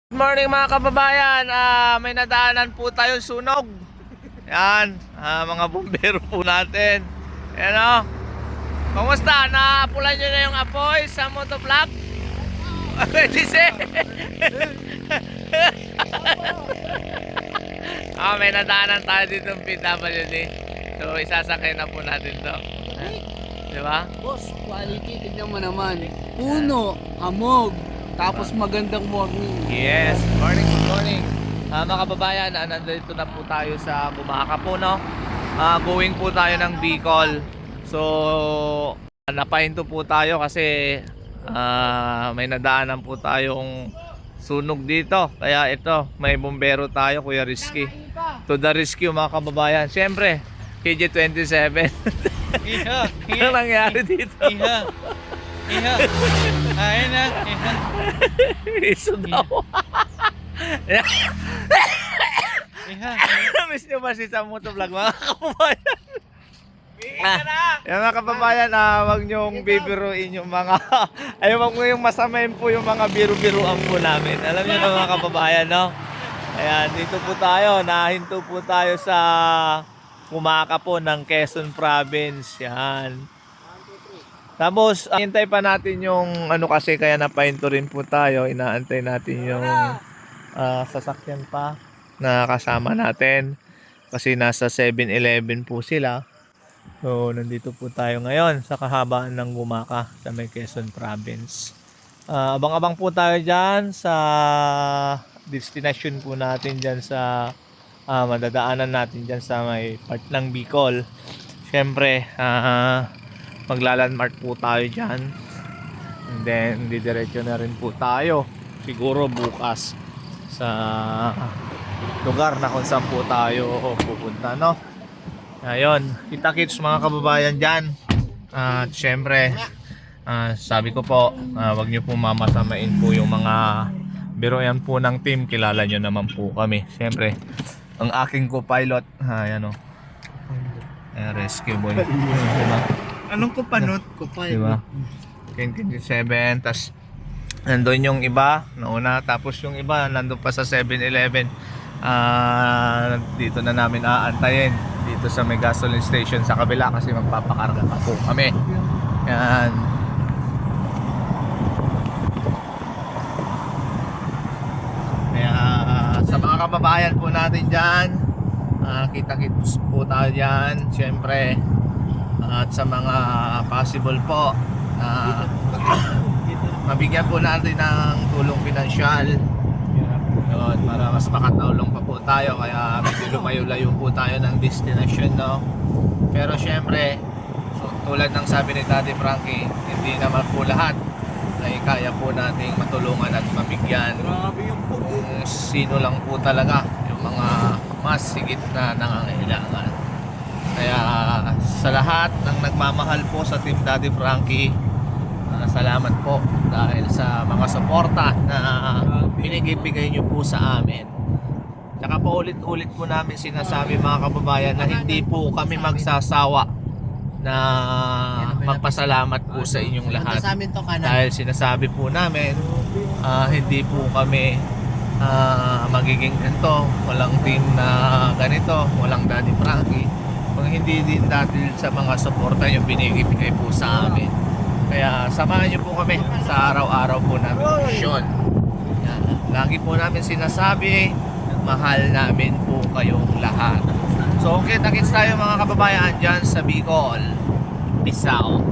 Good morning mga kababayan. May nadaanan po tayo sunog. Yan, mga bumbero po natin. Yan o. Kumusta? Naapulan nyo na yung apoy sa motovlog? Dise. May nadaanan tayo dito ng PWD. So isasakay na po natin to. Diba? Boss, quality, tignan mo naman. Puno, amog, tapos magandang morning. Yes, good morning. Mga kababayan, nandito na po tayo sa Bumaka po, no? Going po tayo ng Bicol. So, napahinto po tayo kasi may nadaanan po tayong sunog dito. Kaya ito, may bumbero tayo, Kuya Rizky. To the rescue mga kababayan. Siyempre, KJ27. Ano nangyari dito? Iha. Ayun na. Iso daw. Iha. Miss nyo ba si sa motovlog mga kababayan? Yan mga kababayan, wag nyong bibiruin yung mga wag mo yung masamayin po yung mga biru-biruan po namin. Alam nyo na mga kababayan, no? Ayan, dito po tayo, nahinto po tayo sa Bumaka po ng Quezon Province. Yan. Tapos, hintay pa natin yung kasi kaya napahinto rin po tayo. Inaantay natin yung sasakyan pa na kasama natin. Kasi nasa 7-Eleven po sila. So, nandito po tayo ngayon sa kahabaan ng Bumaka sa may Quezon Province. Abang-abang po tayo dyan sa destination po natin dyan sa madadaanan natin dyan sa may part ng Bicol. Siyempre, maglalandmark po tayo dyan. And then, didiretso na rin po tayo. Siguro bukas sa lugar na kung saan po tayo pupunta, no? Ayun, kita-kits mga kababayan dyan. At syempre, sabi ko po, wag nyo po mamasamain po yung mga biroyan po ng team. Kilala nyo naman po kami. Syempre, ang aking co-pilot, ayan o. Rescue boy. Diba? Anong kupanot? Kupay. Diba? 27, tas nandun yung iba, nauna, tapos yung iba nandun pa sa 7-Eleven. Dito na namin aantayin dito sa may gasoline station sa kabila kasi magpapakarga pa po kami. Yan. Kaya sa mga kababayan po natin dyan, kita-kits po tayo dyan syempre. At sa mga possible po mabigyan po natin ng tulong pinansyal. Yun, para mas makatulong pa po tayo. Kaya medyo lumayo-layo po tayo ng destination, no? Pero syempre, tulad ng sabi ni Daddy Frankie, hindi naman po lahat ay kaya po nating matulungan at mabigyan. Kung sino lang po talaga yung mga mas higit na nangangailangan. Kaya sa lahat ng nagmamahal po sa Team Daddy Frankie, salamat po dahil sa mga suporta na binigay nyo po sa amin. Tsaka po ulit-ulit po namin sinasabi mga kababayan na hindi po kami magsasawa na magpasalamat po sa inyong lahat. Dahil sinasabi po namin, hindi po kami magiging ganito, walang team na ganito, walang Daddy Frankie, kung hindi din dahil sa mga suporta yung binigay po sa amin. Kaya samahan nyo po kami sa araw-araw po namin misyon. Lagi po namin sinasabi, mahal namin po kayong lahat. So kita-kits tayo mga kababayan dyan sa Bicol. Peace out.